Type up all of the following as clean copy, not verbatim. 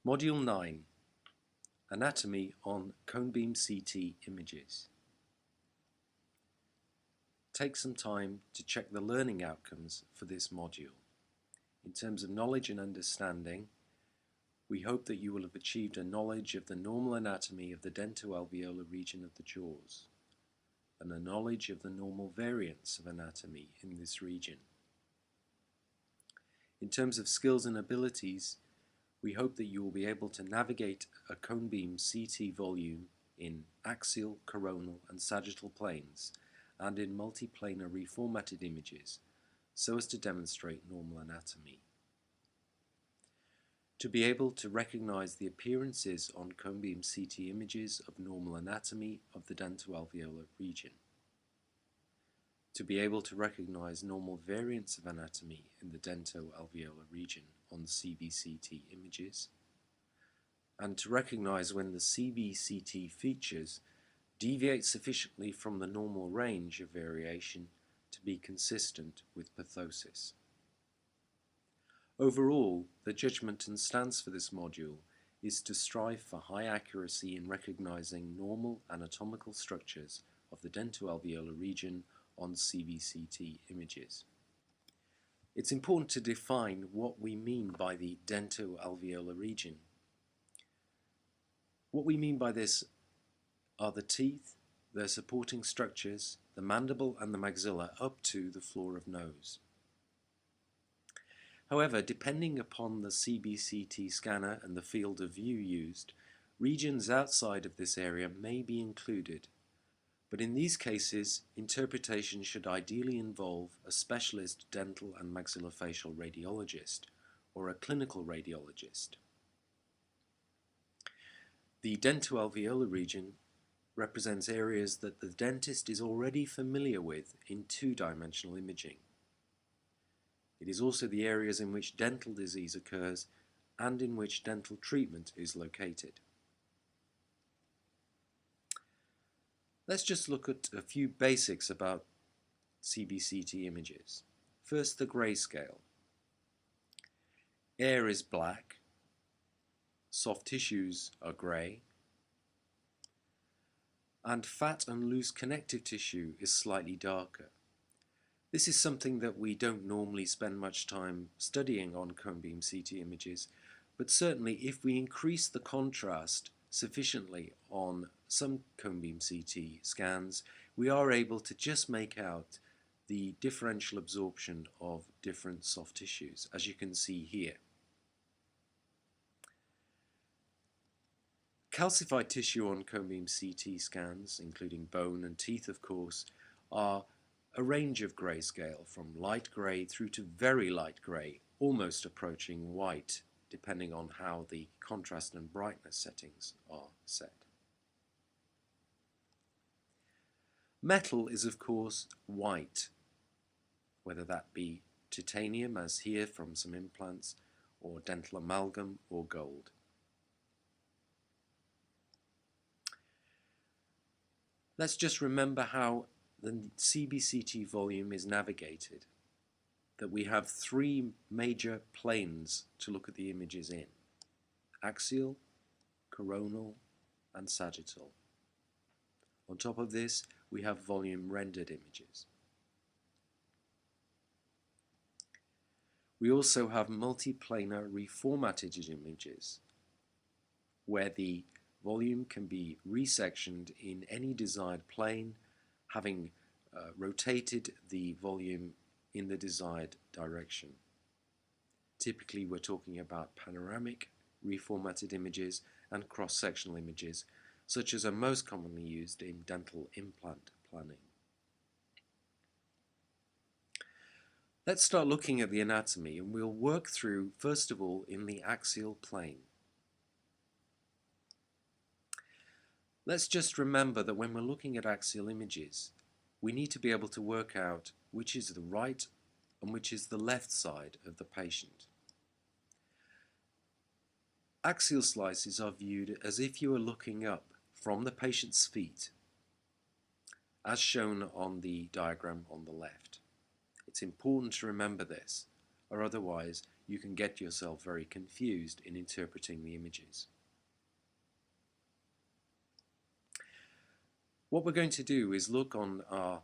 Module 9, Anatomy on Cone Beam CT Images. Take some time to check the learning outcomes for this module. In terms of knowledge and understanding, we hope that you will have achieved a knowledge of the normal anatomy of the dentoalveolar region of the jaws, and a knowledge of the normal variance of anatomy in this region. In terms of skills and abilities, we hope that you will be able to navigate a cone beam CT volume in axial, coronal and sagittal planes and in multiplanar reformatted images so as to demonstrate normal anatomy. To be able to recognize the appearances on cone beam CT images of normal anatomy of the dentoalveolar region. To be able to recognize normal variants of anatomy in the dentoalveolar region on CBCT images, and to recognize when the CBCT features deviate sufficiently from the normal range of variation to be consistent with pathosis. Overall, the judgment and stance for this module is to strive for high accuracy in recognizing normal anatomical structures of the dentoalveolar region on CBCT images. It's important to define what we mean by the dentoalveolar region. What we mean by this are the teeth, their supporting structures, the mandible and the maxilla up to the floor of nose. However, depending upon the CBCT scanner and the field of view used, regions outside of this area may be included. But in these cases, interpretation should ideally involve a specialist dental and maxillofacial radiologist or a clinical radiologist. The dentoalveolar region represents areas that the dentist is already familiar with in two-dimensional imaging. It is also the areas in which dental disease occurs and in which dental treatment is located. Let's just look at a few basics about CBCT images. First, the grayscale. Air is black, soft tissues are grey, and fat and loose connective tissue is slightly darker. This is something that we don't normally spend much time studying on cone beam CT images, but certainly if we increase the contrast sufficiently on some cone beam CT scans, we are able to just make out the differential absorption of different soft tissues, as you can see here. Calcified tissue on cone beam CT scans, including bone and teeth of course, are a range of grayscale from light grey through to very light grey, almost approaching white, depending on how the contrast and brightness settings are set. Metal is of course white, whether that be titanium as here from some implants, or dental amalgam or gold. Let's just remember how the CBCT volume is navigated, that we have three major planes to look at the images in: axial, coronal and sagittal. On top of this we have volume rendered images. We also have multiplanar reformatted images where the volume can be resectioned in any desired plane, having rotated the volume in the desired direction. Typically we're talking about panoramic reformatted images and cross-sectional images, such as are most commonly used in dental implant planning. Let's start looking at the anatomy, and we'll work through, first of all, in the axial plane. Let's just remember that when we're looking at axial images, we need to be able to work out which is the right and which is the left side of the patient. Axial slices are viewed as if you were looking up from the patient's feet, as shown on the diagram on the left. It's important to remember this, or otherwise you can get yourself very confused in interpreting the images. What we're going to do is look on our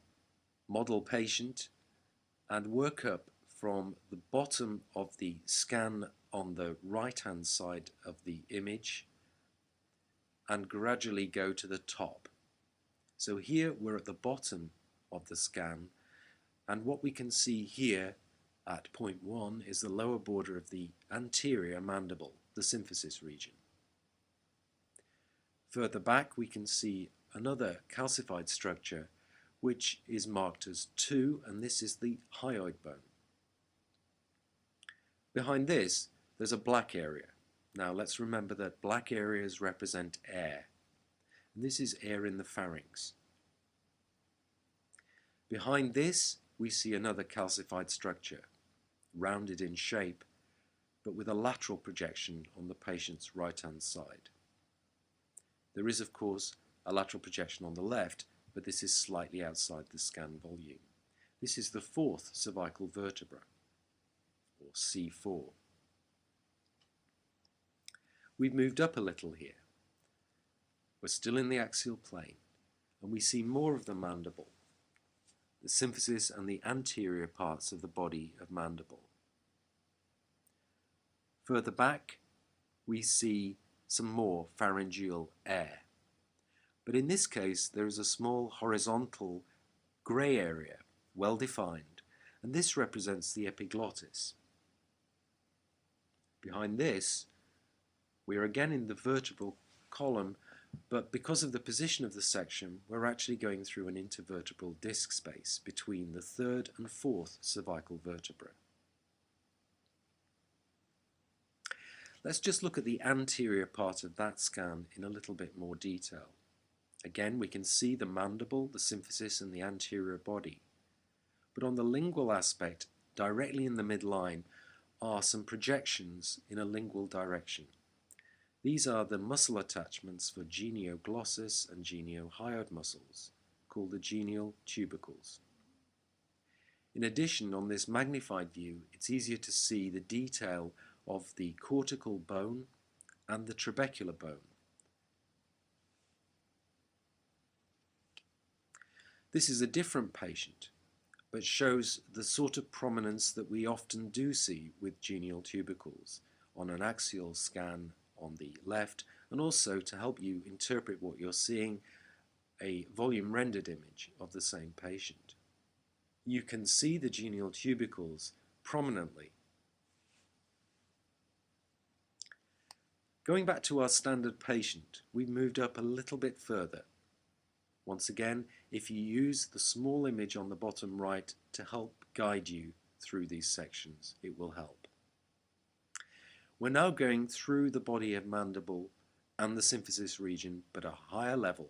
model patient and work up from the bottom of the scan on the right-hand side of the image and gradually go to the top. So here we're at the bottom of the scan, and what we can see here at point 1 is the lower border of the anterior mandible, the symphysis region. Further back we can see another calcified structure which is marked as 2, and this is the hyoid bone. Behind this there's a black area. Now let's remember that black areas represent air, and this is air in the pharynx. Behind this we see another calcified structure, rounded in shape, but with a lateral projection on the patient's right-hand side. There is, of course, a lateral projection on the left, but this is slightly outside the scan volume. This is the 4th cervical vertebra, or C4. We've moved up a little here. We're still in the axial plane, and we see more of the mandible, the symphysis and the anterior parts of the body of mandible. Further back, we see some more pharyngeal air. But in this case, there is a small horizontal grey area, well defined, and this represents the epiglottis. Behind this, we are again in the vertebral column, but because of the position of the section, we're actually going through an intervertebral disc space between the 3rd and 4th cervical vertebra. Let's just look at the anterior part of that scan in a little bit more detail. Again, we can see the mandible, the symphysis, and the anterior body. But on the lingual aspect, directly in the midline, are some projections in a lingual direction. These are the muscle attachments for genioglossus and geniohyoid muscles, called the genial tubercles. In addition, on this magnified view, it's easier to see the detail of the cortical bone and the trabecular bone. This is a different patient, but shows the sort of prominence that we often do see with genial tubercles on an axial scan on the left, and also to help you interpret what you're seeing, a volume rendered image of the same patient. You can see the genial tubercles prominently. Going back to our standard patient, we've moved up a little bit further. Once again, if you use the small image on the bottom right to help guide you through these sections, it will help. We're now going through the body of mandible and the symphysis region, but at a higher level,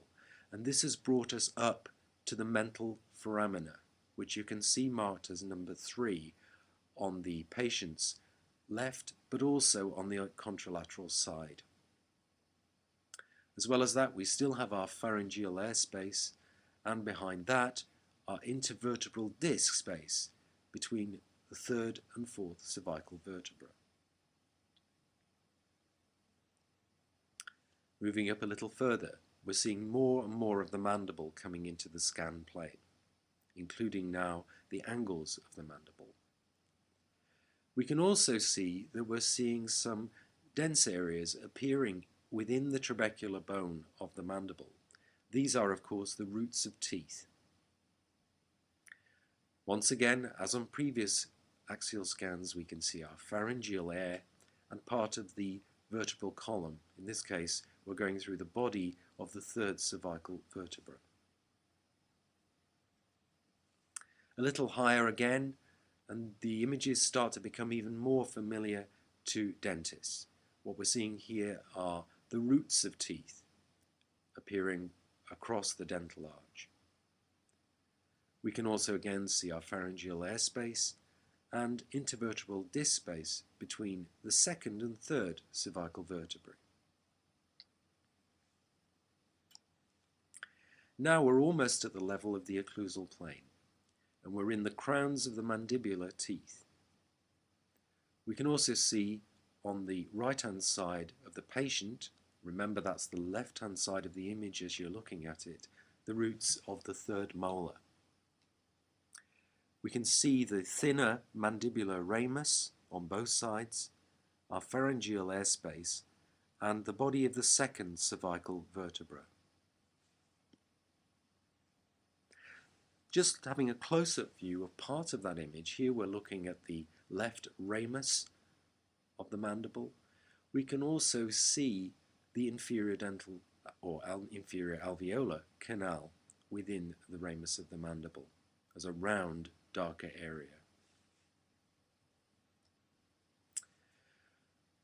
and this has brought us up to the mental foramina, which you can see marked as number 3 on the patient's left, but also on the contralateral side. As well as that, we still have our pharyngeal airspace, and behind that, our intervertebral disc space between the 3rd and 4th cervical vertebra. Moving up a little further, we're seeing more and more of the mandible coming into the scan plane, including now the angles of the mandible. We can also see that we're seeing some dense areas appearing within the trabecular bone of the mandible. These are, of course, the roots of teeth. Once again, as on previous axial scans, we can see our pharyngeal air and part of the vertebral column. In this case, we're going through the body of the 3rd cervical vertebra. A little higher again, and the images start to become even more familiar to dentists. What we're seeing here are the roots of teeth appearing across the dental arch. We can also again see our pharyngeal airspace and intervertebral disc space between the 2nd and 3rd cervical vertebrae. Now we're almost at the level of the occlusal plane, and we're in the crowns of the mandibular teeth. We can also see on the right-hand side of the patient, remember that's the left-hand side of the image as you're looking at it, the roots of the third molar. We can see the thinner mandibular ramus on both sides, our pharyngeal airspace, and the body of the second cervical vertebra. Just having a close-up view of part of that image, here we're looking at the left ramus of the mandible. We can also see the inferior dental or inferior alveolar canal within the ramus of the mandible as a round, darker area.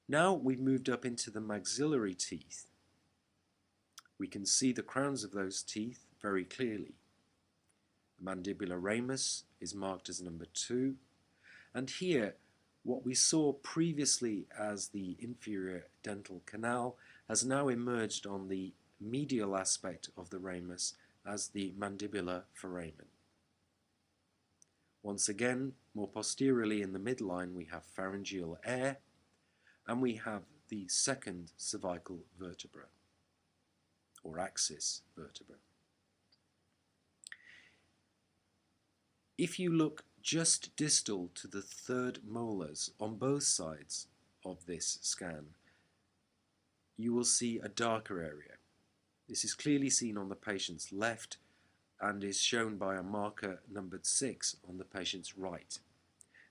Now we've moved up into the maxillary teeth. We can see the crowns of those teeth very clearly. The mandibular ramus is marked as number 2, and here what we saw previously as the inferior dental canal has now emerged on the medial aspect of the ramus as the mandibular foramen. Once again, more posteriorly in the midline we have pharyngeal air, and we have the second cervical vertebra, or axis vertebra. If you look just distal to the third molars on both sides of this scan, you will see a darker area. This is clearly seen on the patient's left and is shown by a marker numbered 6 on the patient's right.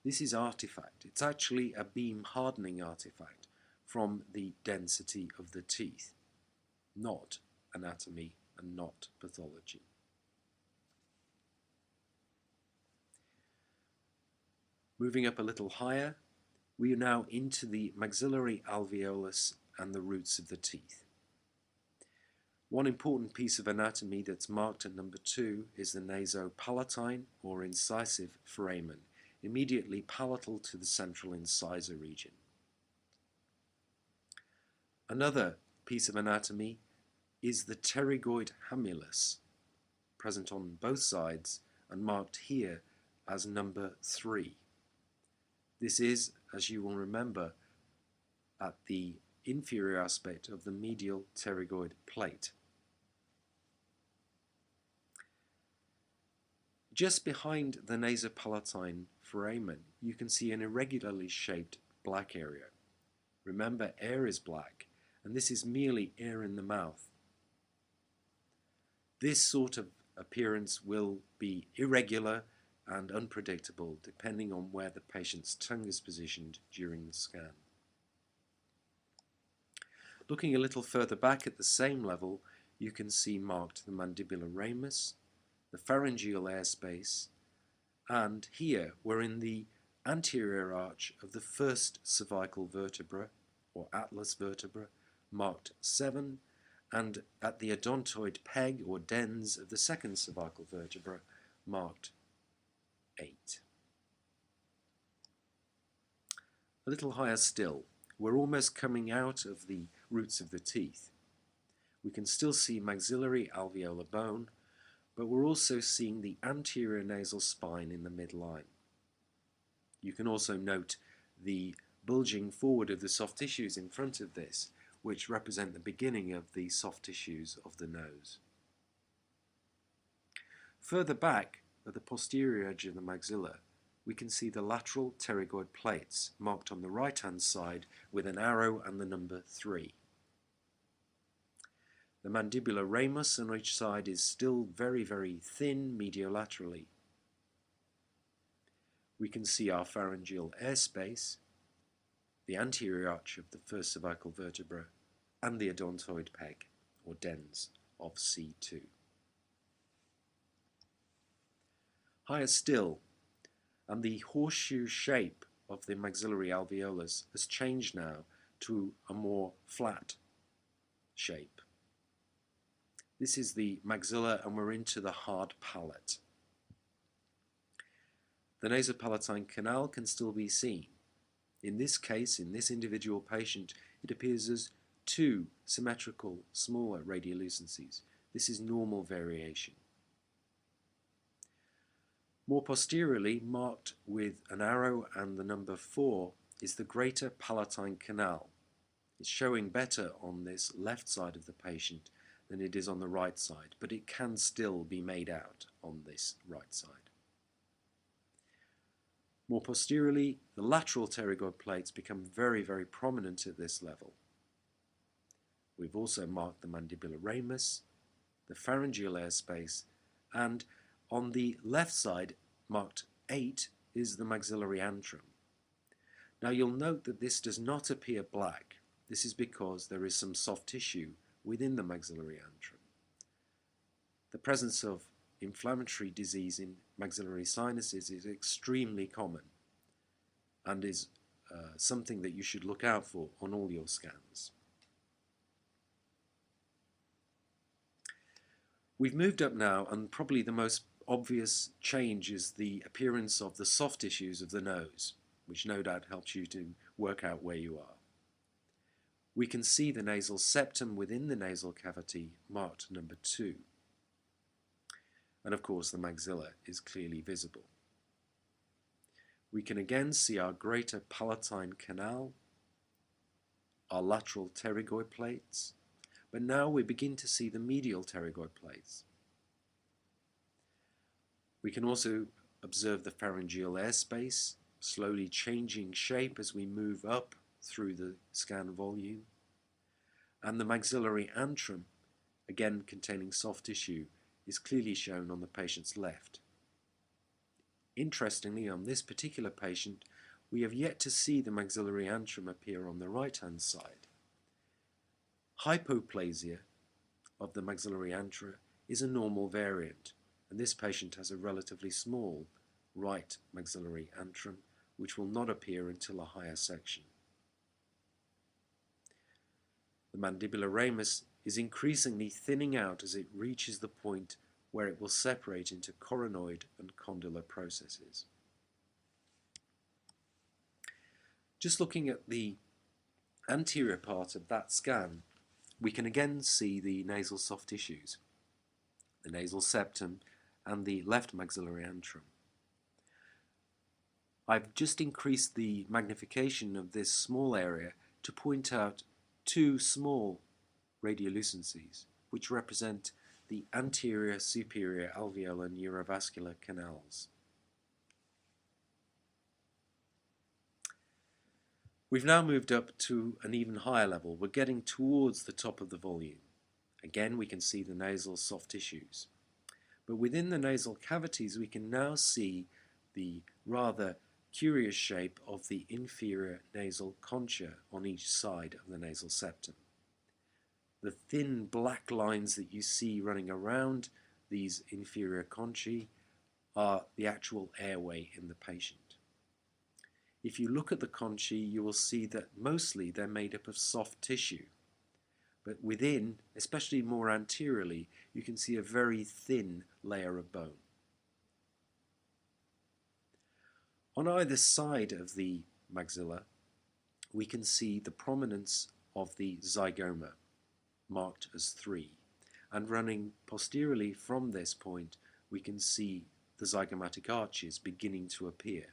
This is artifact. It's actually a beam hardening artifact from the density of the teeth, not anatomy and not pathology. Moving up a little higher, we are now into the maxillary alveolus and the roots of the teeth. One important piece of anatomy that's marked at number 2 is the nasopalatine or incisive foramen, immediately palatal to the central incisor region. Another piece of anatomy is the pterygoid hamulus, present on both sides and marked here as number 3. This is, as you will remember, at the inferior aspect of the medial pterygoid plate. Just behind the nasopalatine foramen, you can see an irregularly shaped black area. Remember, air is black, and this is merely air in the mouth. This sort of appearance will be irregular and unpredictable depending on where the patient's tongue is positioned during the scan. Looking a little further back at the same level, you can see marked the mandibular ramus, the pharyngeal airspace, and here we're in the anterior arch of the first cervical vertebra, or atlas vertebra, marked 7, and at the odontoid peg, or dens, of the second cervical vertebra, marked 8. A little higher still, we're almost coming out of the roots of the teeth. We can still see maxillary alveolar bone, but we're also seeing the anterior nasal spine in the midline. You can also note the bulging forward of the soft tissues in front of this, which represent the beginning of the soft tissues of the nose. Further back, at the posterior edge of the maxilla, we can see the lateral pterygoid plates, marked on the right-hand side with an arrow and the number 3. The mandibular ramus on each side is still very, very thin mediolaterally. We can see our pharyngeal airspace, the anterior arch of the first cervical vertebra, and the odontoid peg, or dens, of C2. Higher still, and the horseshoe shape of the maxillary alveolus has changed now to a more flat shape. This is the maxilla, and we're into the hard palate. The nasopalatine canal can still be seen. In this case, in this individual patient, it appears as 2 symmetrical smaller radiolucencies. This is normal variation. More posteriorly, marked with an arrow and the number 4, is the greater palatine canal. It's showing better on this left side of the patient than it is on the right side, but it can still be made out on this right side. More posteriorly, the lateral pterygoid plates become very, very prominent at this level. We've also marked the mandibular ramus, the pharyngeal airspace, and on the left side, marked 8, is the maxillary antrum. Now you'll note that this does not appear black. This is because there is some soft tissue within the maxillary antrum. The presence of inflammatory disease in maxillary sinuses is extremely common and is something that you should look out for on all your scans. We've moved up now, and probably the most obvious change is the appearance of the soft tissues of the nose, which no doubt helps you to work out where you are. We can see the nasal septum within the nasal cavity marked number 2. And of course the maxilla is clearly visible. We can again see our greater palatine canal, our lateral pterygoid plates, but now we begin to see the medial pterygoid plates. We can also observe the pharyngeal airspace slowly changing shape as we move up through the scan volume, and the maxillary antrum, again containing soft tissue, is clearly shown on the patient's left. Interestingly, on this particular patient, we have yet to see the maxillary antrum appear on the right-hand side. Hypoplasia of the maxillary antrum is a normal variant, and this patient has a relatively small right maxillary antrum, which will not appear until a higher section. The mandibular ramus is increasingly thinning out as it reaches the point where it will separate into coronoid and condylar processes. Just looking at the anterior part of that scan, we can again see the nasal soft tissues, the nasal septum and the left maxillary antrum. I've just increased the magnification of this small area to point out 2 small radiolucencies, which represent the anterior superior alveolar neurovascular canals. We've now moved up to an even higher level. We're getting towards the top of the volume. Again, we can see the nasal soft tissues. But within the nasal cavities, we can now see the rather curious shape of the inferior nasal concha on each side of the nasal septum. The thin black lines that you see running around these inferior conchae are the actual airway in the patient. If you look at the conchae, you will see that mostly they're made up of soft tissue. But within, especially more anteriorly, you can see a very thin layer of bone. On either side of the maxilla, we can see the prominence of the zygoma, marked as 3. And running posteriorly from this point, we can see the zygomatic arches beginning to appear.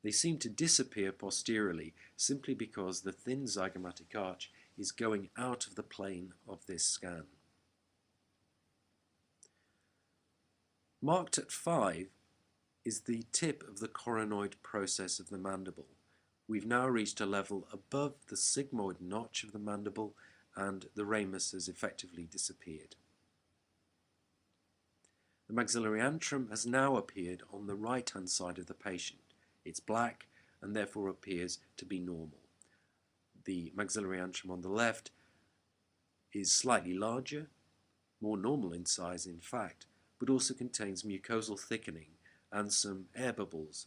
They seem to disappear posteriorly simply because the thin zygomatic arch is going out of the plane of this scan. Marked at 5 is the tip of the coronoid process of the mandible. We've now reached a level above the sigmoid notch of the mandible, and the ramus has effectively disappeared. The maxillary antrum has now appeared on the right-hand side of the patient. It's black and therefore appears to be normal. The maxillary antrum on the left is slightly larger, more normal in size in fact, but also contains mucosal thickening and some air bubbles.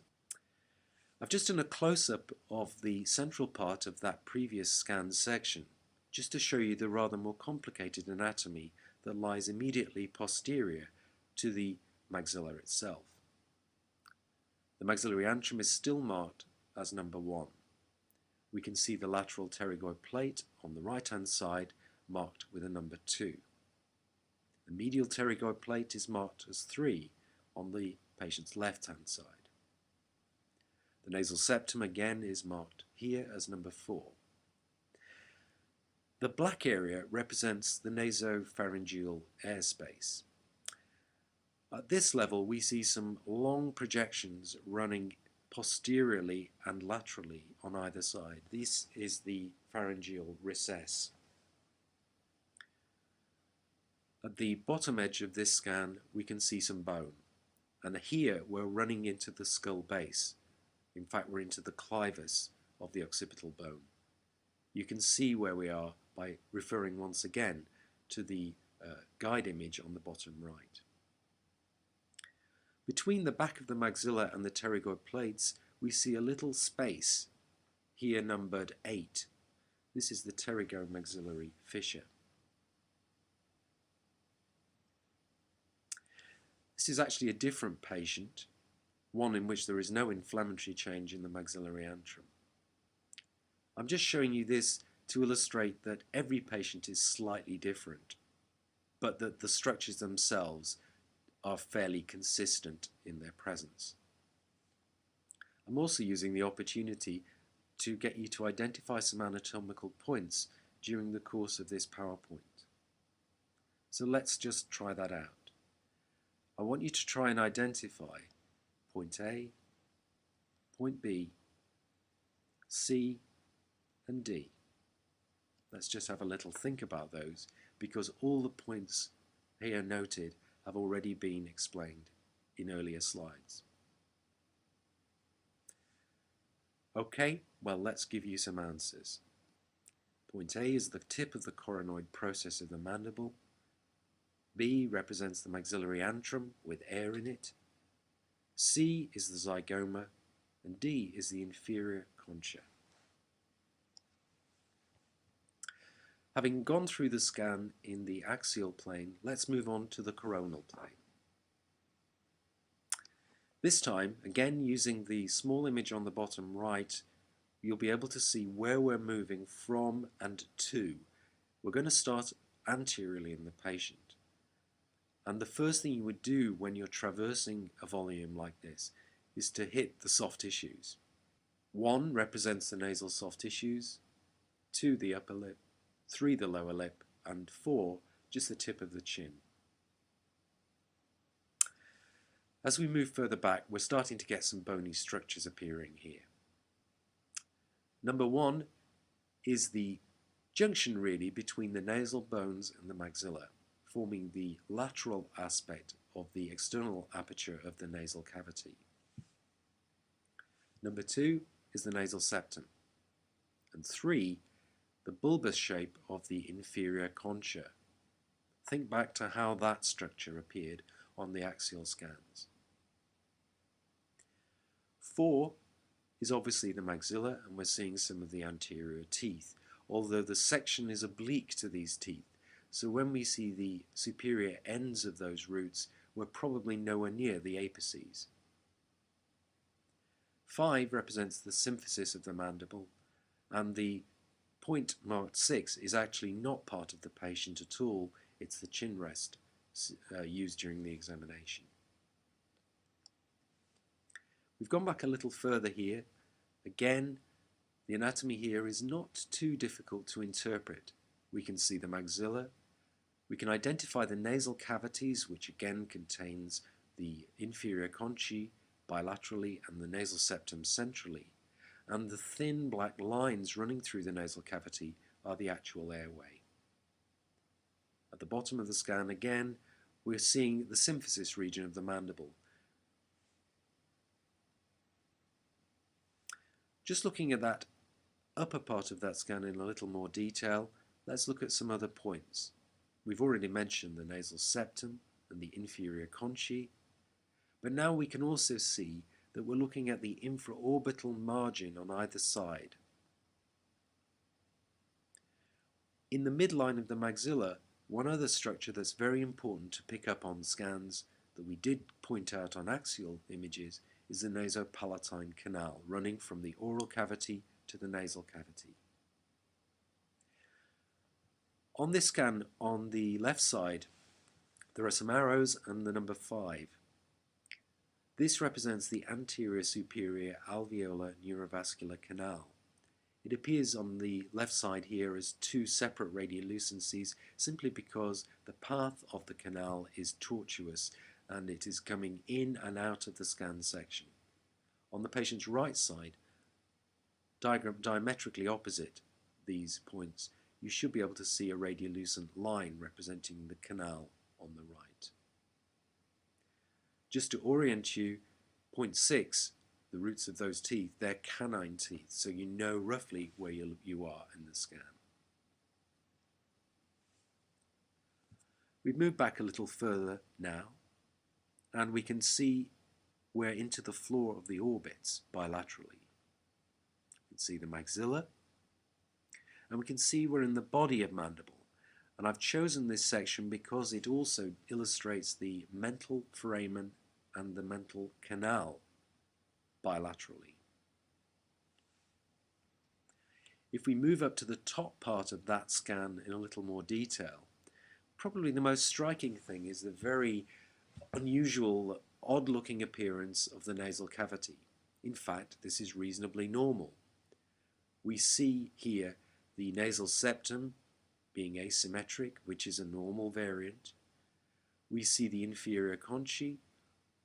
I've just done a close-up of the central part of that previous scan section, just to show you the rather more complicated anatomy that lies immediately posterior to the maxilla itself. The maxillary antrum is still marked as number 1. We can see the lateral pterygoid plate on the right-hand side marked with a number 2. The medial pterygoid plate is marked as 3 on the patient's left-hand side. The nasal septum again is marked here as number 4. The black area represents the nasopharyngeal airspace. At this level we see some long projections running posteriorly and laterally on either side. This is the pharyngeal recess. At the bottom edge of this scan we can see some bone, and here we're running into the skull base. In fact, we're into the clivus of the occipital bone. You can see where we are by referring once again to the guide image on the bottom right. Between the back of the maxilla and the pterygoid plates we see a little space, here numbered 8. This is the pterygomaxillary fissure. This is actually a different patient, one in which there is no inflammatory change in the maxillary antrum. I'm just showing you this to illustrate that every patient is slightly different, but that the structures themselves are fairly consistent in their presence. I'm also using the opportunity to get you to identify some anatomical points during the course of this PowerPoint. So let's just try that out. I want you to try and identify point A, point B, C, and D. Let's just have a little think about those, because all the points here noted have already been explained in earlier slides. Okay, well, let's give you some answers. Point A is the tip of the coronoid process of the mandible. B represents the maxillary antrum with air in it. C is the zygoma, and D is the inferior concha. Having gone through the scan in the axial plane, let's move on to the coronal plane. This time, again using the small image on the bottom right, you'll be able to see where we're moving from and to. We're going to start anteriorly in the patient. And the first thing you would do when you're traversing a volume like this is to hit the soft tissues. 1 represents the nasal soft tissues, 2 the upper lip, 3 the lower lip, and 4 just the tip of the chin. As we move further back, we're starting to get some bony structures appearing here. Number 1 is the junction really between the nasal bones and the maxilla, forming the lateral aspect of the external aperture of the nasal cavity. Number 2 is the nasal septum, and 3, the bulbous shape of the inferior concha. Think back to how that structure appeared on the axial scans. 4 is obviously the maxilla, and we're seeing some of the anterior teeth, although the section is oblique to these teeth. So when we see the superior ends of those roots, we're probably nowhere near the apices. 5 represents the symphysis of the mandible, and the point marked 6 is actually not part of the patient at all. It's the chin rest used during the examination. We've gone back a little further here. Again, the anatomy here is not too difficult to interpret. We can see the maxilla. We can identify the nasal cavities, which again contains the inferior conchae bilaterally and the nasal septum centrally. And the thin black lines running through the nasal cavity are the actual airway. At the bottom of the scan again, we're seeing the symphysis region of the mandible. Just looking at that upper part of that scan in a little more detail, let's look at some other points. We've already mentioned the nasal septum and the inferior conchae, but now we can also see that we're looking at the infraorbital margin on either side. In the midline of the maxilla, one other structure that's very important to pick up on scans that we did point out on axial images is the nasopalatine canal running from the oral cavity to the nasal cavity. On this scan on the left side, there are some arrows and the number 5. This represents the anterior superior alveolar neurovascular canal. It appears on the left side here as two separate radiolucencies simply because the path of the canal is tortuous and it is coming in and out of the scan section. On the patient's right side, diametrically opposite these points, you should be able to see a radiolucent line representing the canal on the right. Just to orient you, point 6, the roots of those teeth, they're canine teeth, so you know roughly where you are in the scan. We've moved back a little further now, and we can see we're into the floor of the orbits bilaterally. We can see the maxilla, and we can see we're in the body of mandible. And I've chosen this section because it also illustrates the mental foramen and the mental canal bilaterally. If we move up to the top part of that scan in a little more detail, probably the most striking thing is the very unusual, odd-looking appearance of the nasal cavity. In fact, this is reasonably normal. We see here the nasal septum being asymmetric, which is a normal variant. We see the inferior conchae,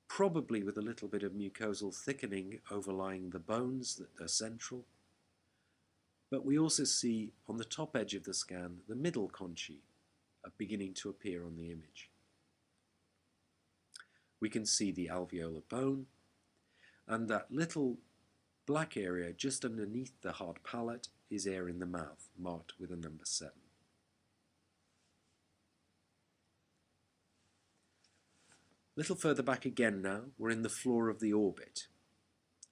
probably with a little bit of mucosal thickening overlying the bones that are central. But we also see on the top edge of the scan the middle conchae beginning to appear on the image. We can see the alveolar bone and that little black area just underneath the hard palate is air in the mouth, marked with a number 7. A little further back again now, we're in the floor of the orbit,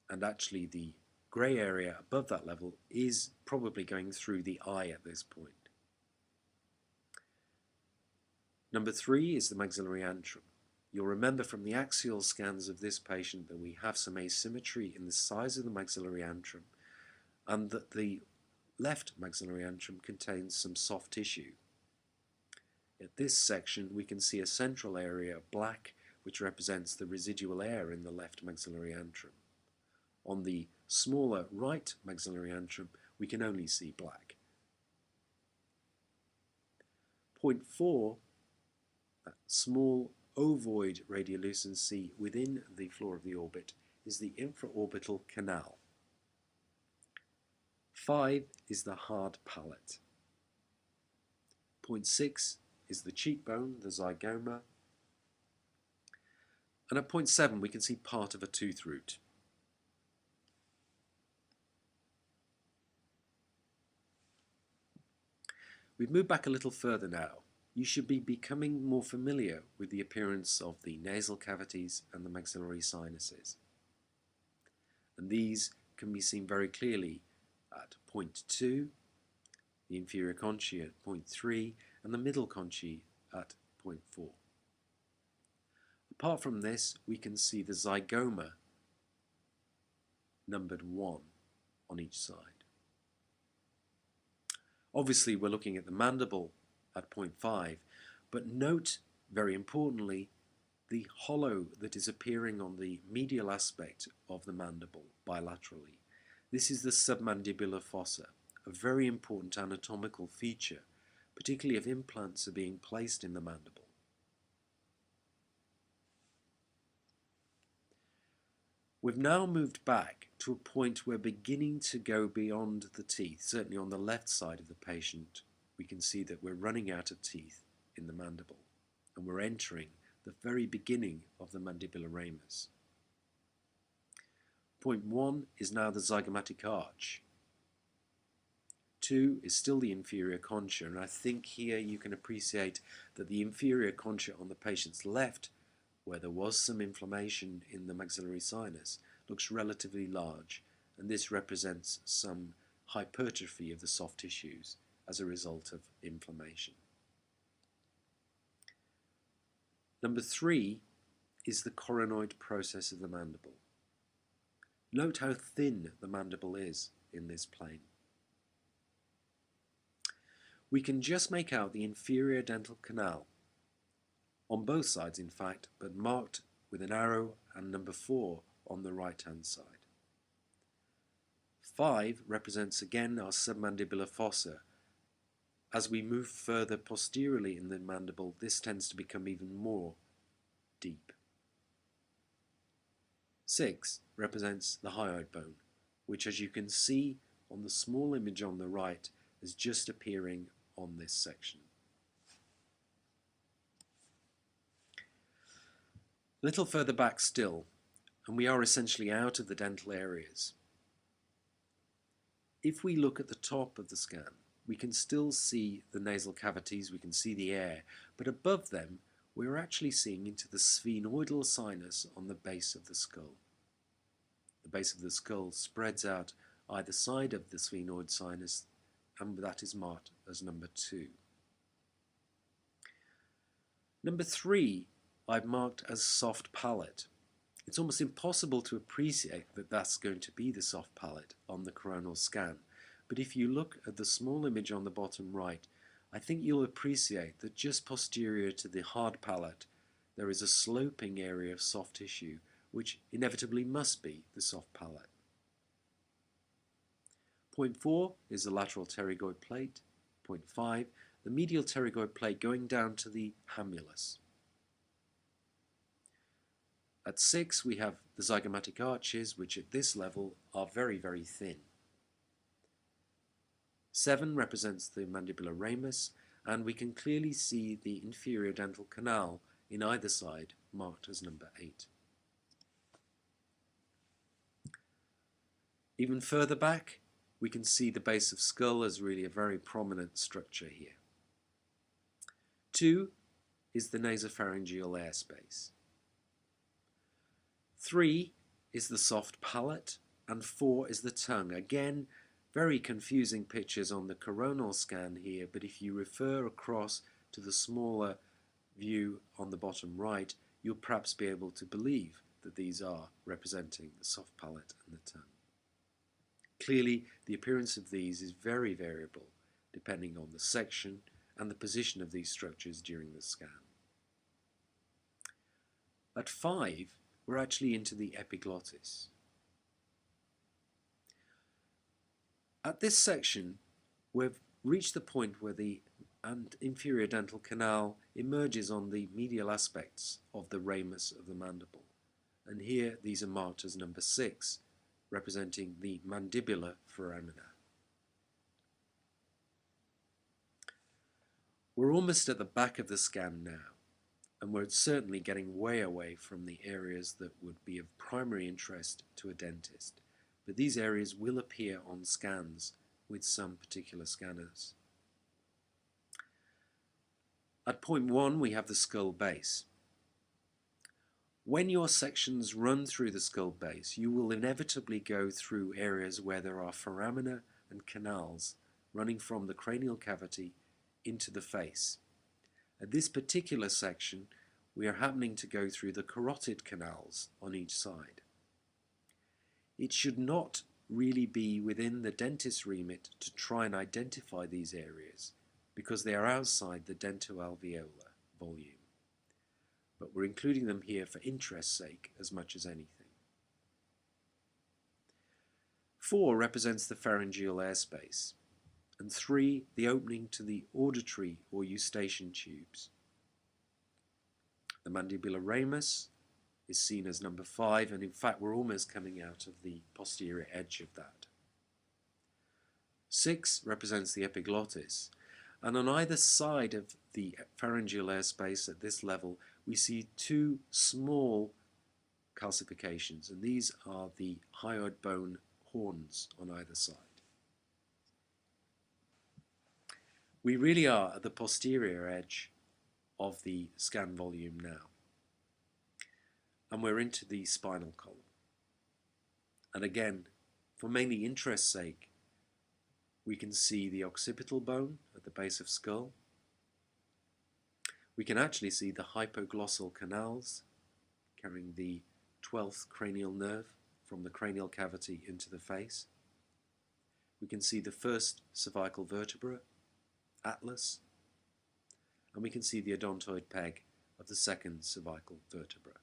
and actually the grey area above that level is probably going through the eye at this point. Number 3 is the maxillary antrum. You'll remember from the axial scans of this patient that we have some asymmetry in the size of the maxillary antrum and that the left maxillary antrum contains some soft tissue. At this section we can see a central area of black which represents the residual air in the left maxillary antrum. On the smaller right maxillary antrum we can only see black. Point 4, that small ovoid radiolucency within the floor of the orbit, is the infraorbital canal. 5 is the hard palate. Point 6 is the cheekbone, the zygoma. And at point 7 we can see part of a tooth root. We've moved back a little further now. You should be becoming more familiar with the appearance of the nasal cavities and the maxillary sinuses. And these can be seen very clearly at point 2, the inferior conchae at point 3, and the middle conchae at point 4. Apart from this, we can see the zygoma numbered 1 on each side. Obviously, we're looking at the mandible at point 5, but note, very importantly, the hollow that is appearing on the medial aspect of the mandible bilaterally. This is the submandibular fossa, a very important anatomical feature, particularly if implants are being placed in the mandible. We've now moved back to a point where beginning to go beyond the teeth. Certainly on the left side of the patient, we can see that we're running out of teeth in the mandible, and we're entering the very beginning of the mandibular ramus. Point 1 is now the zygomatic arch. 2 is still the inferior concha, and I think here you can appreciate that the inferior concha on the patient's left, where there was some inflammation in the maxillary sinus, looks relatively large, and this represents some hypertrophy of the soft tissues as a result of inflammation. Number 3 is the coronoid process of the mandible. Note how thin the mandible is in this plane. We can just make out the inferior dental canal, on both sides in fact, but marked with an arrow and number 4 on the right hand side. 5 represents again our submandibular fossa. As we move further posteriorly in the mandible, this tends to become even more deep. 6 represents the hyoid bone, which, as you can see on the small image on the right, is just appearing on this section. A little further back still, and we are essentially out of the dental areas. If we look at the top of the scan, we can still see the nasal cavities, we can see the air, but above them we're actually seeing into the sphenoidal sinus on the base of the skull. The base of the skull spreads out either side of the sphenoid sinus, and that is marked as number 2. Number 3 I've marked as soft palate. It's almost impossible to appreciate that that's going to be the soft palate on the coronal scan, but if you look at the small image on the bottom right, I think you'll appreciate that just posterior to the hard palate there is a sloping area of soft tissue which inevitably must be the soft palate. Point 4 is the lateral pterygoid plate. Point 5, the medial pterygoid plate going down to the hamulus. At 6 we have the zygomatic arches, which at this level are very, very thin. 7 represents the mandibular ramus, and we can clearly see the inferior dental canal in either side, marked as number 8. Even further back, we can see the base of skull as really a very prominent structure here. 2 is the nasopharyngeal airspace. 3 is the soft palate, and 4 is the tongue. Again, very confusing pictures on the coronal scan here, but if you refer across to the smaller view on the bottom right, you'll perhaps be able to believe that these are representing the soft palate and the tongue. Clearly, the appearance of these is very variable depending on the section and the position of these structures during the scan. At 5, we're actually into the epiglottis. At this section, we've reached the point where the inferior dental canal emerges on the medial aspects of the ramus of the mandible. And here these are marked as number 6, representing the mandibular foramina. We're almost at the back of the scan now, and we're certainly getting way away from the areas that would be of primary interest to a dentist. But these areas will appear on scans with some particular scanners. At point 1, we have the skull base. When your sections run through the skull base, you will inevitably go through areas where there are foramina and canals running from the cranial cavity into the face. At this particular section, we are happening to go through the carotid canals on each side. It should not really be within the dentist's remit to try and identify these areas because they are outside the dentoalveolar volume. But we're including them here for interest's sake as much as anything. 4 represents the pharyngeal airspace, and 3 the opening to the auditory or eustachian tubes. The mandibular ramus is seen as number 5, and in fact we're almost coming out of the posterior edge of that. 6 represents the epiglottis, and on either side of the pharyngeal airspace at this level we see 2 small calcifications, and these are the hyoid bone horns on either side. We really are at the posterior edge of the scan volume now, and we're into the spinal column. And again, for mainly interest's sake, we can see the occipital bone at the base of skull. We can actually see the hypoglossal canals carrying the 12th cranial nerve from the cranial cavity into the face. We can see the first cervical vertebra, atlas, and we can see the odontoid peg of the second cervical vertebra,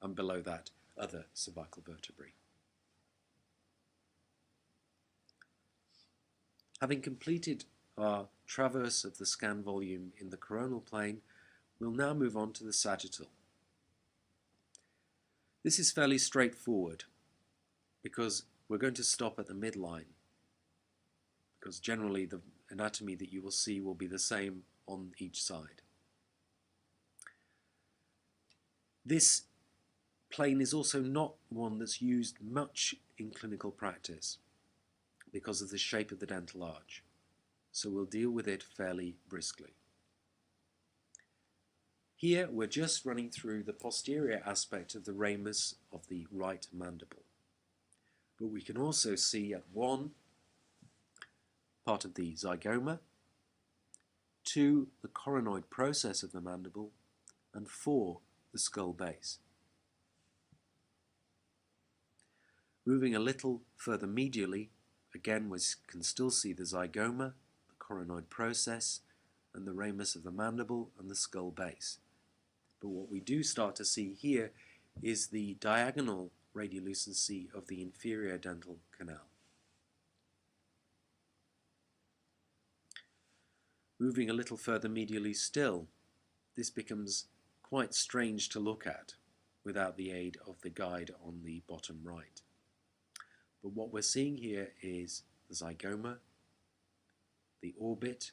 and below that other cervical vertebrae. Having completed our traverse of the scan volume in the coronal plane, we'll now move on to the sagittal. This is fairly straightforward because we're going to stop at the midline, because generally the anatomy that you will see will be the same on each side. This plane is also not one that's used much in clinical practice because of the shape of the dental arch, so we'll deal with it fairly briskly. Here we're just running through the posterior aspect of the ramus of the right mandible, but we can also see at 1 part of the zygoma, 2 the coronoid process of the mandible, and 4 the skull base. Moving a little further medially, again we can still see the zygoma, the coronoid process, and the ramus of the mandible and the skull base. But what we do start to see here is the diagonal radiolucency of the inferior dental canal. Moving a little further medially still, this becomes quite strange to look at without the aid of the guide on the bottom right. But what we're seeing here is the zygoma, the orbit,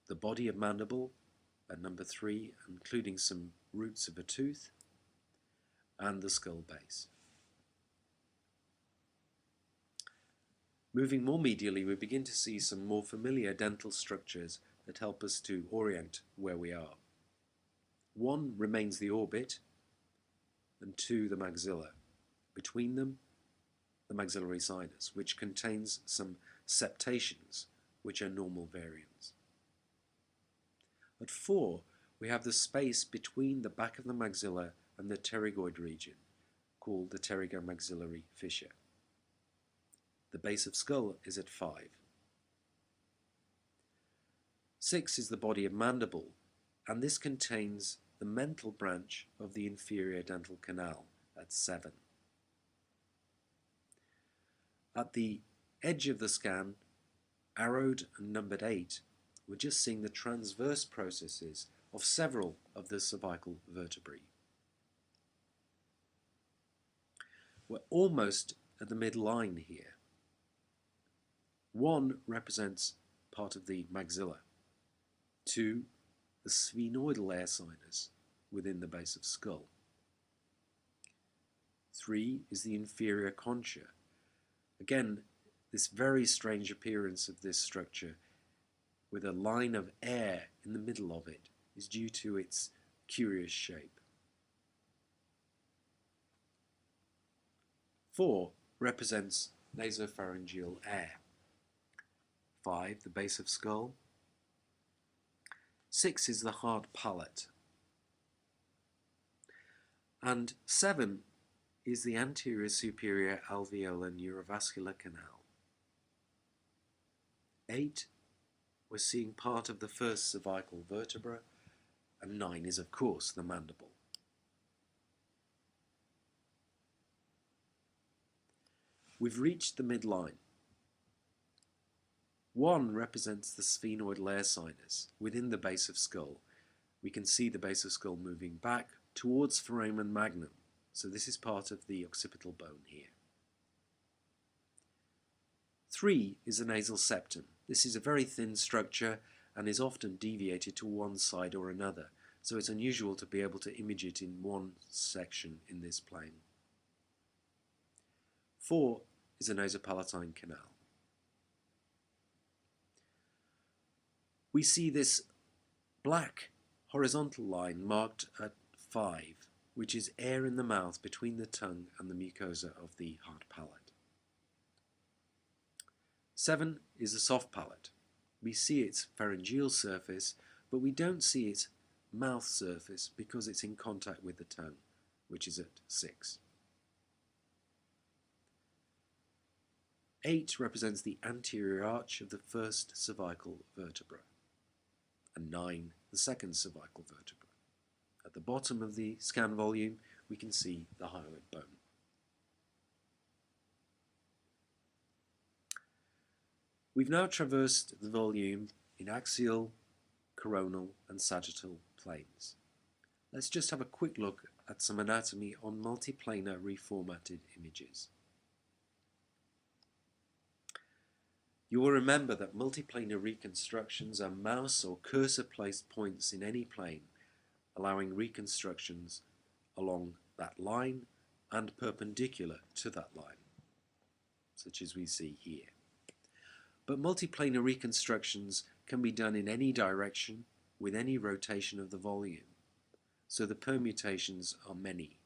the body of mandible at number 3, including some roots of a tooth, and the skull base. Moving more medially, we begin to see some more familiar dental structures that help us to orient where we are. 1 remains the orbit, and 2 the maxilla. Between them, the maxillary sinus, which contains some septations, which are normal variants. At 4, we have the space between the back of the maxilla and the pterygoid region, called the pterygomaxillary fissure. The base of skull is at 5. 6 is the body of mandible, and this contains the mental branch of the inferior dental canal at 7. At the edge of the scan, arrowed and numbered 8, we're just seeing the transverse processes of several of the cervical vertebrae. We're almost at the midline here. 1 represents part of the maxilla. 2, the sphenoidal air sinus within the base of skull. 3 is the inferior concha. Again, this very strange appearance of this structure with a line of air in the middle of it is due to its curious shape. 4 represents nasopharyngeal air. 5, the base of skull. 6 is the hard palate. And 7 is the anterior superior alveolar neurovascular canal. 8, we're seeing part of the first cervical vertebra, and 9 is, of course, the mandible. We've reached the midline. 1 represents the sphenoidal air sinus within the base of skull. We can see the base of skull moving back towards foramen magnum, so this is part of the occipital bone here. 3 is the nasal septum. This is a very thin structure and is often deviated to one side or another, so it's unusual to be able to image it in one section in this plane. 4 is a nasopalatine canal. We see this black horizontal line marked at 5, which is air in the mouth between the tongue and the mucosa of the hard palate. 7 is the soft palate. We see its pharyngeal surface, but we don't see its mouth surface because it's in contact with the tongue, which is at 6. 8 represents the anterior arch of the first cervical vertebra, and 9 the second cervical vertebra. At the bottom of the scan volume, we can see the hyoid bone. We've now traversed the volume in axial, coronal and sagittal planes. Let's just have a quick look at some anatomy on multiplanar reformatted images. You will remember that multiplanar reconstructions are mouse or cursor placed points in any plane, allowing reconstructions along that line and perpendicular to that line, such as we see here. But multiplanar reconstructions can be done in any direction with any rotation of the volume, so the permutations are many,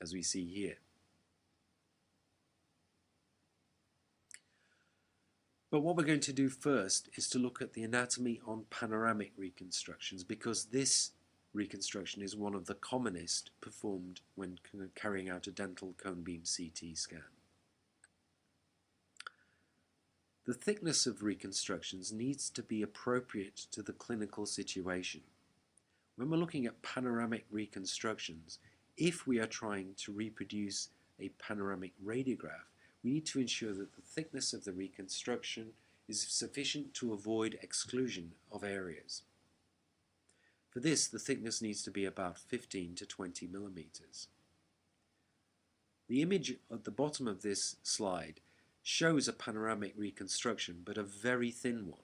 as we see here. But what we're going to do first is to look at the anatomy on panoramic reconstructions, because this reconstruction is one of the commonest performed when carrying out a dental cone beam CT scan. The thickness of reconstructions needs to be appropriate to the clinical situation. When we're looking at panoramic reconstructions, if we are trying to reproduce a panoramic radiograph, we need to ensure that the thickness of the reconstruction is sufficient to avoid exclusion of areas. For this, the thickness needs to be about 15 to 20 millimeters. The image at the bottom of this slide shows a panoramic reconstruction, but a very thin one.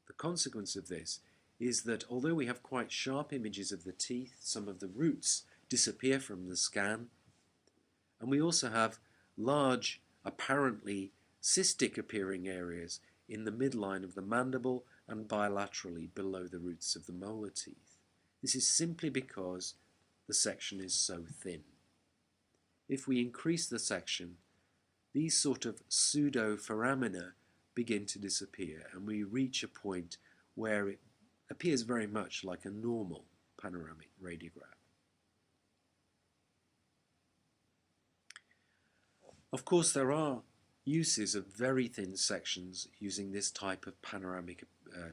The consequence of this is that although we have quite sharp images of the teeth, some of the roots disappear from the scan, and we also have large, apparently cystic appearing areas in the midline of the mandible and bilaterally below the roots of the molar teeth. This is simply because the section is so thin. If we increase the section, these sort of pseudo-foramina begin to disappear, and we reach a point where it appears very much like a normal panoramic radiograph. Of course, there are uses of very thin sections using this type of panoramic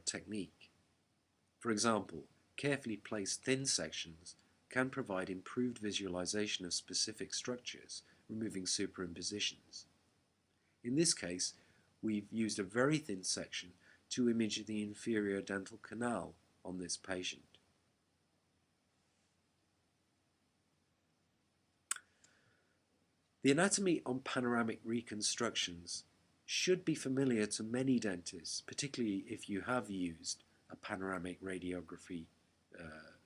technique. For example, carefully placed thin sections can provide improved visualization of specific structures, removing superimpositions. In this case, we've used a very thin section to image the inferior dental canal on this patient. The anatomy on panoramic reconstructions should be familiar to many dentists, particularly if you have used a panoramic radiography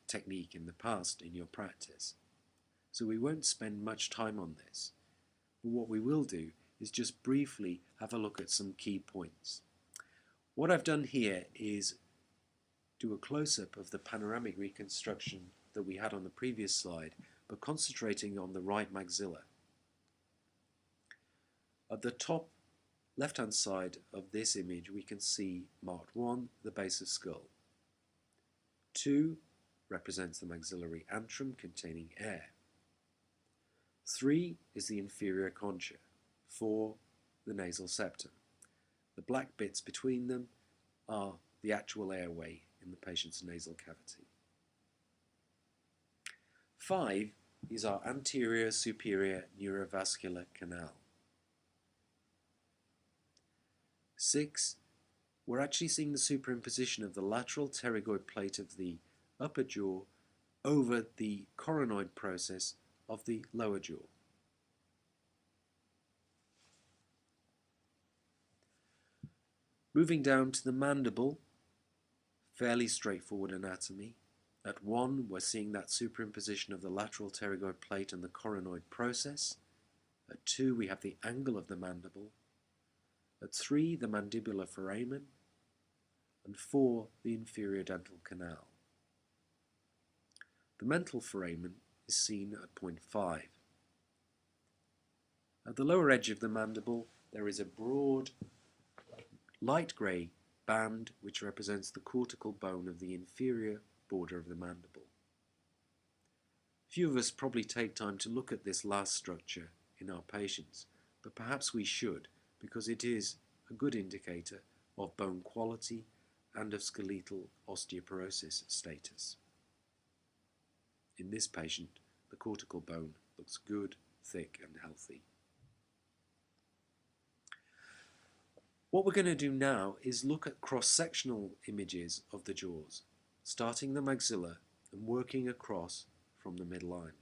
technique in the past in your practice. So we won't spend much time on this. But what we will do is just briefly have a look at some key points. What I've done here is do a close-up of the panoramic reconstruction that we had on the previous slide, but concentrating on the right maxilla. At the top left-hand side of this image, we can see marked 1, the base of skull. 2 represents the maxillary antrum containing air. 3 is the inferior concha. 4, the nasal septum. The black bits between them are the actual airway in the patient's nasal cavity. 5 is our anterior superior neurovascular canal. 6, we're actually seeing the superimposition of the lateral pterygoid plate of the upper jaw over the coronoid process of the lower jaw. Moving down to the mandible, fairly straightforward anatomy. At 1, we're seeing that superimposition of the lateral pterygoid plate and the coronoid process. At 2, we have the angle of the mandible. At 3, the mandibular foramen. And 4, the inferior dental canal. The mental foramen is seen at point 5. At the lower edge of the mandible, there is a broad light grey band which represents the cortical bone of the inferior border of the mandible. Few of us probably take time to look at this last structure in our patients, but perhaps we should, because it is a good indicator of bone quality and of skeletal osteoporosis status. In this patient, the cortical bone looks good, thick and healthy. What we're going to do now is look at cross-sectional images of the jaws, starting the maxilla and working across from the midline.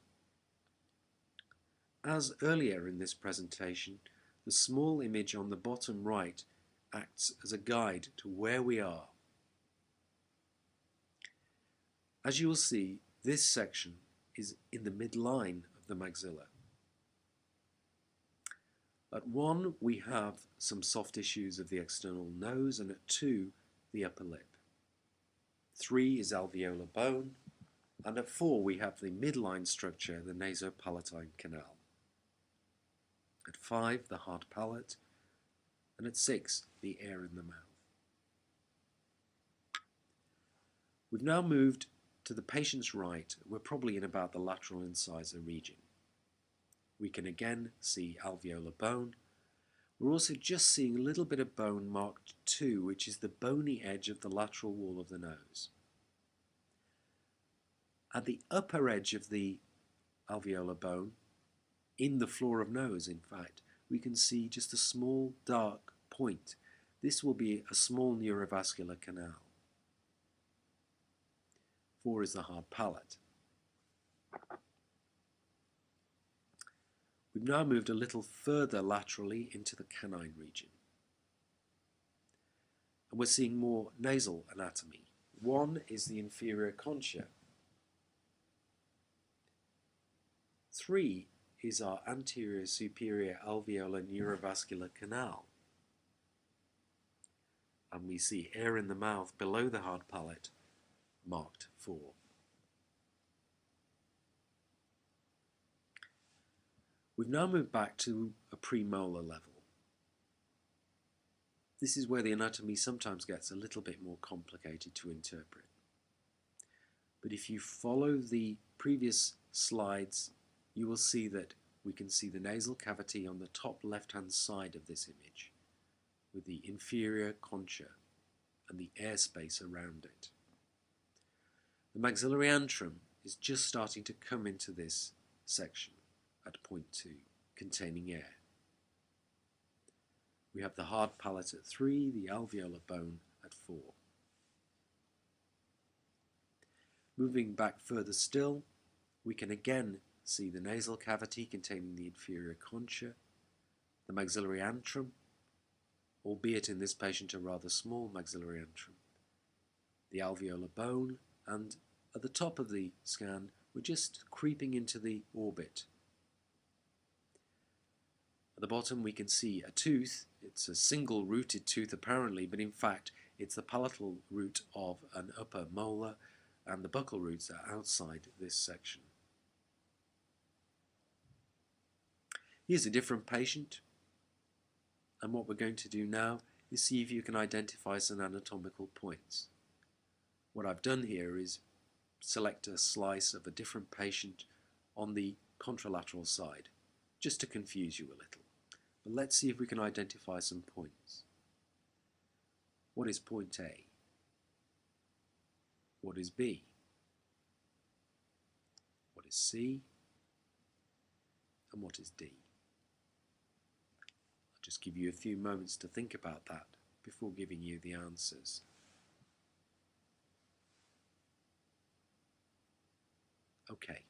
As earlier in this presentation, the small image on the bottom right acts as a guide to where we are. As you will see, this section is in the midline of the maxilla. At 1, we have some soft tissues of the external nose, and at 2, the upper lip. 3 is alveolar bone, and at 4, we have the midline structure, the nasopalatine canal. At 5, the hard palate, and at 6, the air in the mouth. We've now moved to the patient's right. We're probably in about the lateral incisor region. We can again see alveolar bone. We're also just seeing a little bit of bone marked 2, which is the bony edge of the lateral wall of the nose. At the upper edge of the alveolar bone, in the floor of nose in fact, we can see just a small dark point. This will be a small neurovascular canal. 4 is the hard palate. We've now moved a little further laterally into the canine region. And we're seeing more nasal anatomy. 1 is the inferior concha. 3 is our anterior superior alveolar neurovascular canal. And we see air in the mouth below the hard palate, marked 4. We've now moved back to a premolar level. This is where the anatomy sometimes gets a little bit more complicated to interpret. But if you follow the previous slides, you will see that we can see the nasal cavity on the top left-hand side of this image, with the inferior concha and the airspace around it. The maxillary antrum is just starting to come into this section at point 2, containing air. We have the hard palate at 3, the alveolar bone at 4. Moving back further still, we can again see the nasal cavity containing the inferior concha, the maxillary antrum, albeit in this patient a rather small maxillary antrum, the alveolar bone, and at the top of the scan we're just creeping into the orbit. At the bottom we can see a tooth. It's a single rooted tooth apparently, but in fact it's the palatal root of an upper molar, and the buccal roots are outside this section. Here's a different patient, and what we're going to do now is see if you can identify some anatomical points. What I've done here is select a slice of a different patient on the contralateral side, just to confuse you a little. But let's see if we can identify some points. What is point A? What is B? What is C? And what is D? I'll just give you a few moments to think about that before giving you the answers. Okay,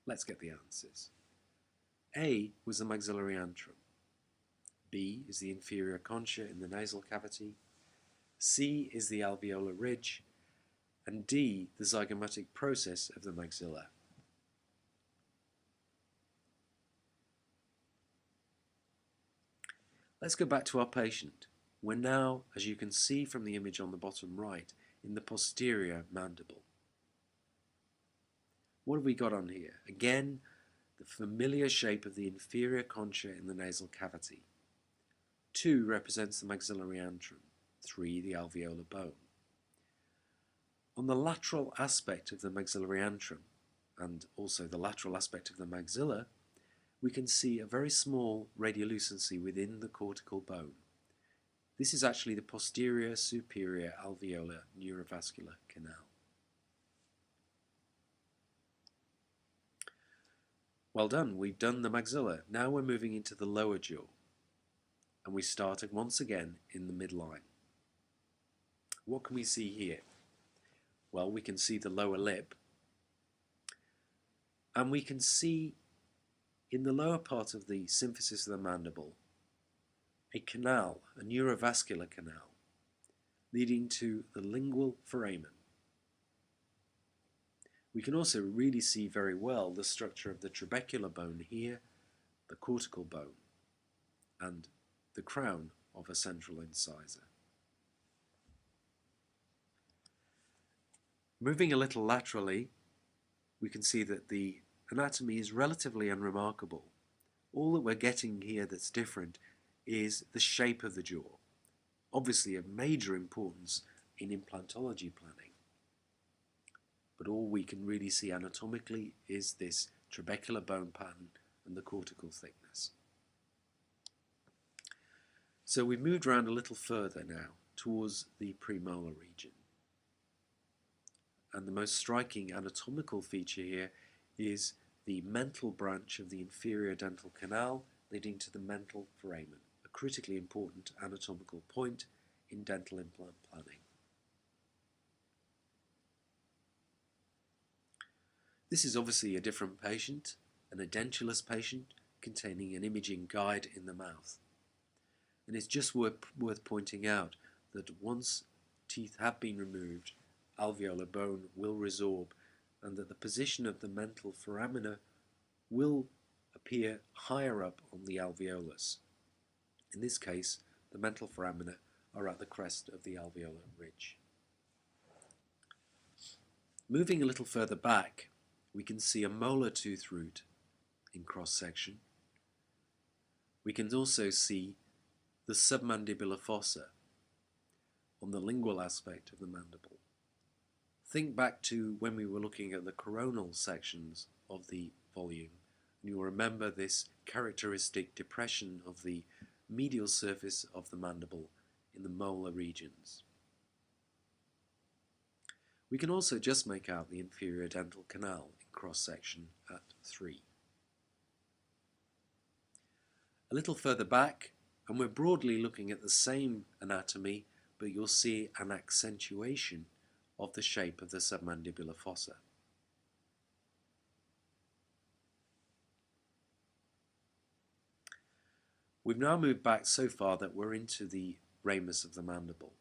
let's get the answers. A was the maxillary antrum. B is the inferior concha in the nasal cavity. C is the alveolar ridge. And D, the zygomatic process of the maxilla. Let's go back to our patient. We're now, as you can see from the image on the bottom right, in the posterior mandible. What have we got on here? Again, the familiar shape of the inferior concha in the nasal cavity. 2 represents the maxillary antrum. 3, the alveolar bone. On the lateral aspect of the maxillary antrum, and also the lateral aspect of the maxilla, we can see a very small radiolucency within the cortical bone. This is actually the posterior superior alveolar neurovascular canal. Well done, we've done the maxilla. Now we're moving into the lower jaw. And we start once again in the midline. What can we see here? Well, we can see the lower lip. And we can see in the lower part of the symphysis of the mandible a canal, a neurovascular canal, leading to the lingual foramen. We can also really see very well the structure of the trabecular bone here, the cortical bone, and the crown of a central incisor. Moving a little laterally, we can see that the anatomy is relatively unremarkable. All that we're getting here that's different is the shape of the jaw, obviously of major importance in implantology planning. But all we can really see anatomically is this trabecular bone pattern and the cortical thickness. So we've moved around a little further now towards the premolar region. And the most striking anatomical feature here is the mental branch of the inferior dental canal leading to the mental foramen, a critically important anatomical point in dental implant planning. This is obviously a different patient, an edentulous patient containing an imaging guide in the mouth. And it's just worth pointing out that once teeth have been removed, alveolar bone will resorb, and that the position of the mental foramina will appear higher up on the alveolus. In this case, the mental foramina are at the crest of the alveolar ridge. Moving a little further back, we can see a molar tooth root in cross-section. We can also see the submandibular fossa on the lingual aspect of the mandible. Think back to when we were looking at the coronal sections of the volume, and you'll remember this characteristic depression of the medial surface of the mandible in the molar regions. We can also just make out the inferior dental canal in cross-section at 3. A little further back, and we're broadly looking at the same anatomy, but you'll see an accentuation of the shape of the submandibular fossa. We've now moved back so far that we're into the ramus of the mandible.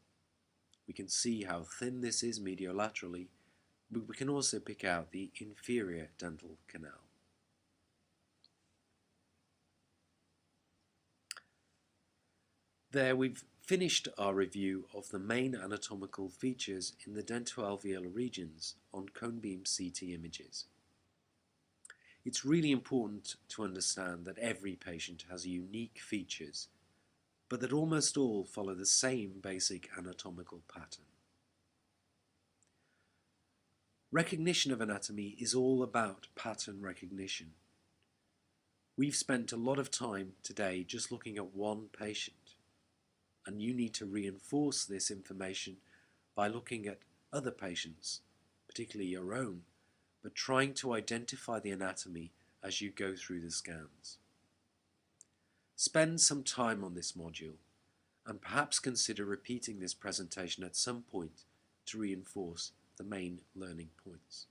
We can see how thin this is mediolaterally, but we can also pick out the inferior dental canal. There we've finished our review of the main anatomical features in the dentoalveolar regions on cone beam CT images. It's really important to understand that every patient has unique features, but that almost all follow the same basic anatomical pattern. Recognition of anatomy is all about pattern recognition. We've spent a lot of time today just looking at one patient, and you need to reinforce this information by looking at other patients, particularly your own, but trying to identify the anatomy as you go through the scans. Spend some time on this module, and perhaps consider repeating this presentation at some point to reinforce the main learning points.